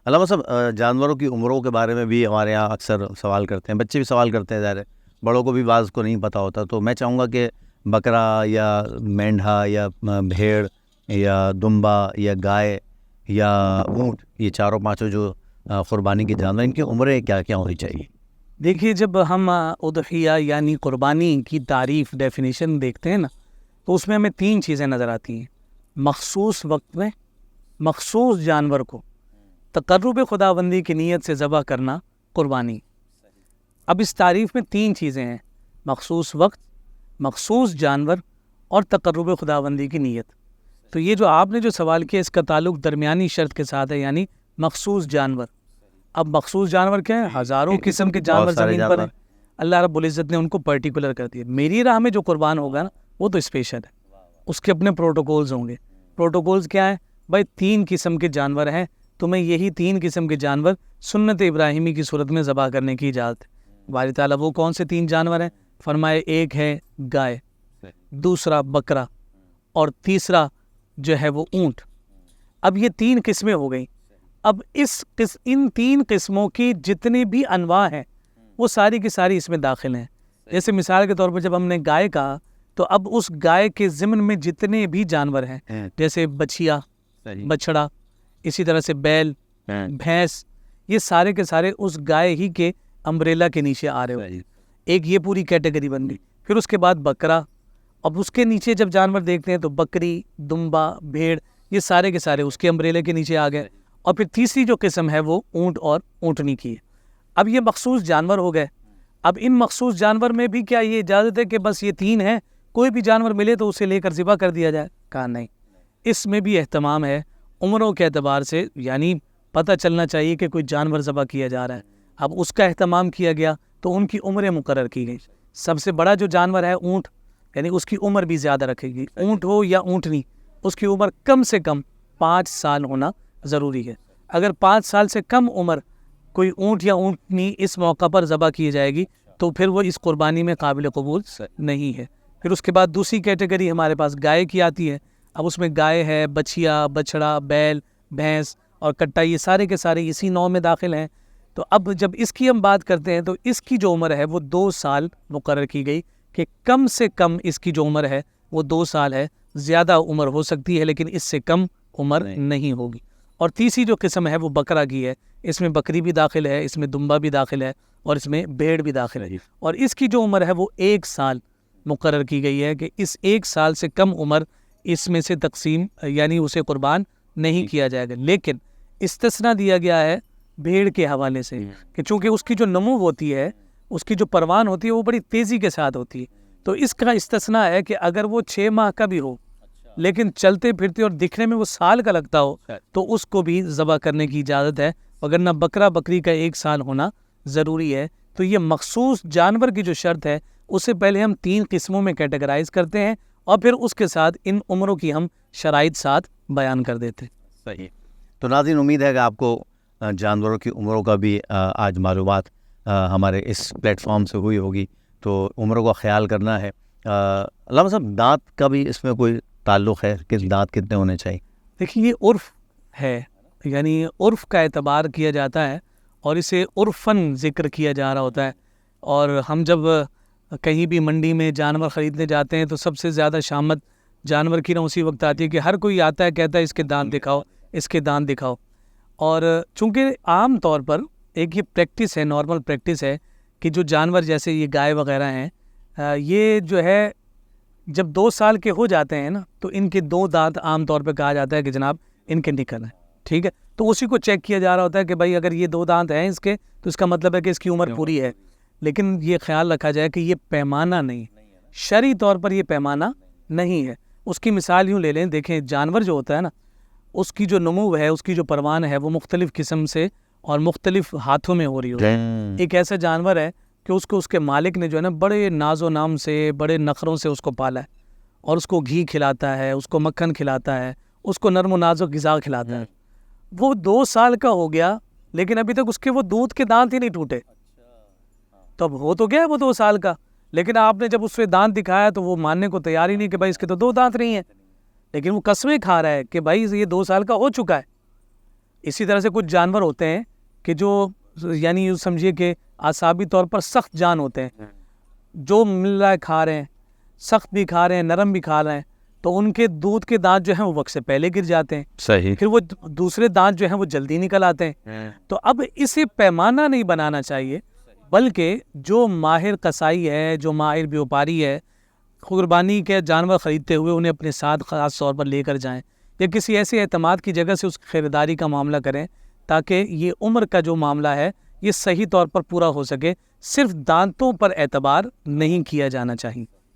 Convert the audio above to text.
علامہ صاحب، جانوروں کی عمروں کے بارے میں بھی ہمارے یہاں اکثر سوال کرتے ہیں، بچے بھی سوال کرتے ہیں، ظاہر ہے بڑوں کو بھی بعض کو نہیں پتہ ہوتا. تو میں چاہوں گا کہ بکرا یا مینڈھا یا بھیڑ یا دمبا یا گائے یا اونٹ، یہ چاروں پانچوں جو قربانی کے جانور، ان کی عمریں کیا کیا ہونی چاہیے؟ دیکھیے، جب ہم اضحیہ یعنی قربانی کی تعریف ڈیفینیشن دیکھتے ہیں نا، تو اس میں ہمیں 3 چیزیں نظر آتی ہیں. مخصوص وقت میں مخصوص جانور کو تقرب خداوندی کی نیت سے ذبح کرنا قربانی. اب اس تعریف میں 3 چیزیں ہیں: مخصوص وقت، مخصوص جانور اور تقرب خداوندی کی نیت. تو یہ جو آپ نے جو سوال کیا، اس کا تعلق درمیانی شرط کے ساتھ ہے، یعنی مخصوص جانور. اب مخصوص جانور کیا ہیں؟ ہزاروں قسم کے جانور زمین پر ہیں، اللہ رب العزت نے ان کو پرٹیکولر کر دیا. میری راہ میں جو قربان ہوگا نا، وہ تو اسپیشل ہے، اس کے اپنے پروٹوکولز ہوں گے. پروٹوکولز کیا ہیں بھائی؟ 3 قسم کے جانور ہیں، تمہیں یہی 3 قسم کے جانور سنت ابراہیمی کی صورت میں ذبح کرنے کی اجازت ہے. باری تعالیٰ وہ کون سے 3 جانور ہیں؟ فرمائے ایک ہے گائے، دوسرا بکرا، اور تیسرا جو ہے وہ اونٹ. اب یہ 3 قسمیں ہو گئیں. اب ان 3 قسموں کی جتنی بھی انواع ہیں وہ ساری کی ساری اس میں داخل ہیں. جیسے مثال کے طور پر جب ہم نے گائے کہا، تو اب اس گائے کے ضمن میں جتنے بھی جانور ہیں، جیسے بچیا، بچڑا، اسی طرح سے بیل، بھینس، یہ سارے کے سارے اس گائے ہی کے امبریلا کے نیچے آ رہے ہو. ایک یہ پوری کیٹیگری بن گئی. پھر اس کے بعد بکرا. اب اس کے نیچے جب جانور دیکھتے ہیں تو بکری، دمبا، بھیڑ، یہ سارے کے سارے اس کے امبریلے کے نیچے آ گئے. اور پھر تیسری جو قسم ہے وہ اونٹ اور اونٹنی کی ہے. اب یہ مخصوص جانور ہو گئے. اب ان مخصوص جانور میں بھی کیا یہ اجازت ہے کہ بس یہ 3 ہیں، کوئی بھی جانور ملے تو اسے لے کر ذبح کر دیا جائے؟ کہا نہیں. اس میں بھی اہتمام ہے عمروں کے اعتبار سے، یعنی پتہ چلنا چاہیے کہ کوئی جانور ذبح کیا جا رہا ہے. اب اس کا اہتمام کیا گیا تو ان کی عمریں مقرر کی گئی. سب سے بڑا جو جانور ہے اونٹ، یعنی اس کی عمر بھی زیادہ رکھے گی. اونٹ ہو یا اونٹنی، اس کی عمر کم سے کم 5 سال ہونا ضروری ہے. اگر 5 سال سے کم عمر کوئی اونٹ یا اونٹنی اس موقع پر ذبح کی جائے گی تو پھر وہ اس قربانی میں قابل قبول نہیں ہے. پھر اس کے بعد دوسری کیٹیگری ہمارے پاس گائے کی آتی ہے. اب اس میں گائے ہے، بچیا، بچڑا، بیل، بھینس اور کٹا، یہ سارے کے سارے اسی نوع میں داخل ہیں. تو اب جب اس کی ہم بات کرتے ہیں تو اس کی جو عمر ہے وہ 2 سال مقرر کی گئی کہ کم سے کم اس کی جو عمر ہے وہ 2 سال ہے. زیادہ عمر ہو سکتی ہے لیکن اس سے کم عمر نہیں ہوگی. اور تیسری جو قسم ہے وہ بکرا کی ہے. اس میں بکری بھی داخل ہے، اس میں دمبا بھی داخل ہے، اور اس میں بھیڑ بھی داخل ہے. اور اس کی جو عمر ہے وہ 1 سال مقرر کی گئی ہے کہ اس 1 سال سے کم عمر اس میں سے تقسیم، یعنی اسے قربان نہیں کیا جائے گا. لیکن استثناء دیا گیا ہے بھیڑ کے حوالے سے کہ چونکہ اس کی جو نمو ہوتی ہے، اس کی جو پروان ہوتی ہے وہ بڑی تیزی کے ساتھ ہوتی ہے. تو اس کا استثناء ہے کہ اگر وہ 6 ماہ کا بھی ہو لیکن چلتے پھرتے اور دکھنے میں وہ سال کا لگتا ہو تو اس کو بھی ذبح کرنے کی اجازت ہے، وگرنہ بکرا بکری کا 1 سال ہونا ضروری ہے. تو یہ مخصوص جانور کی جو شرط ہے اسے پہلے ہم 3 قسموں میں کیٹیگرائز کرتے ہیں اور پھر اس کے ساتھ ان عمروں کی ہم شرائط ساتھ بیان کر دیتے ہیں. صحیح. تو ناظرین، امید ہے کہ آپ کو جانوروں کی عمروں کا بھی آج معلومات ہمارے اس پلیٹ فارم سے ہوئی ہوگی. تو عمروں کا خیال کرنا ہے. علامہ صاحب، دانت کا بھی اس میں کوئی تعلق ہے کہ دانت کتنے ہونے چاہیے؟ دیکھیے، یہ عرف ہے، یعنی عرف کا اعتبار کیا جاتا ہے اور اسے عرفاً ذکر کیا جا رہا ہوتا ہے. اور ہم جب کہیں بھی منڈی میں جانور خریدنے جاتے ہیں تو سب سے زیادہ شامت جانور کی نہ اسی وقت آتی ہے کہ ہر کوئی آتا ہے کہتا ہے اس کے دانت دکھاؤ، اس کے دانت دکھاؤ. اور چونکہ عام طور پر ایک یہ پریکٹس ہے، نارمل پریکٹس ہے کہ جو جانور جیسے یہ گائے وغیرہ ہیں، یہ جو ہے جب 2 سال کے ہو جاتے ہیں نا تو ان کے 2 دانت عام طور پہ کہا جاتا ہے کہ جناب ان کے نکل ہیں. ٹھیک ہے، تو اسی کو چیک کیا جا رہا ہوتا ہے کہ بھائی اگر یہ 2 دانت ہیں اس کے تو اس کا مطلب ہے کہ اس کی عمر پوری ہے. لیکن یہ خیال رکھا جائے کہ یہ پیمانہ نہیں، شرعی طور پر یہ پیمانہ نہیں ہے. اس کی مثال یوں لے لیں، دیکھیں جانور جو ہوتا ہے نا، اس کی جو نمو ہے، اس کی جو پروان ہے وہ مختلف قسم سے اور مختلف ہاتھوں میں ہو رہی ہوتی ہے. ایک ایسا جانور ہے کہ اس کے مالک نے جو ہے نا بڑے ناز و نام سے، بڑے نخروں سے اس کو پالا ہے اور اس کو گھی کھلاتا ہے، اس کو مکھن کھلاتا ہے، اس کو نرم و نازک غذا کھلاتا ہے. وہ 2 سال کا ہو گیا لیکن ابھی تک اس کے وہ دودھ کے دانت ہی نہیں ٹوٹے. تو اب ہو تو گیا وہ 2 سال کا، لیکن آپ نے جب اس سے دانت دکھایا تو وہ ماننے کو تیار ہی نہیں کہ بھائی اس کے تو 2 دانت نہیں ہیں. لیکن وہ قسمیں کھا رہا ہے کہ بھائی یہ 2 سال کا ہو چکا ہے. اسی طرح سے کچھ جانور ہوتے ہیں کہ جو یعنی یوں سمجھیے کہ اعصابی طور پر سخت جان ہوتے ہیں، جو مل رہا ہے کھا رہے ہیں، سخت بھی کھا رہے ہیں، نرم بھی کھا رہے ہیں، تو ان کے دودھ کے دانت جو ہیں وہ وقت سے پہلے گر جاتے ہیں، صحیح. پھر وہ دوسرے دانت جو ہیں وہ جلدی نکل آتے ہیں. تو اب اسے پیمانہ نہیں بنانا چاہیے، بلکہ جو ماہر قصائی ہے، جو ماہر بیوپاری ہے، قربانی کے جانور خریدتے ہوئے انہیں اپنے ساتھ خاص طور پر لے کر جائیں، یا کسی ایسے اعتماد کی جگہ سے اس کی خریداری کا معاملہ کریں، تاکہ یہ عمر کا جو معاملہ ہے یہ صحیح طور پر پورا ہو سکے. صرف دانتوں پر اعتبار نہیں کیا جانا چاہیے.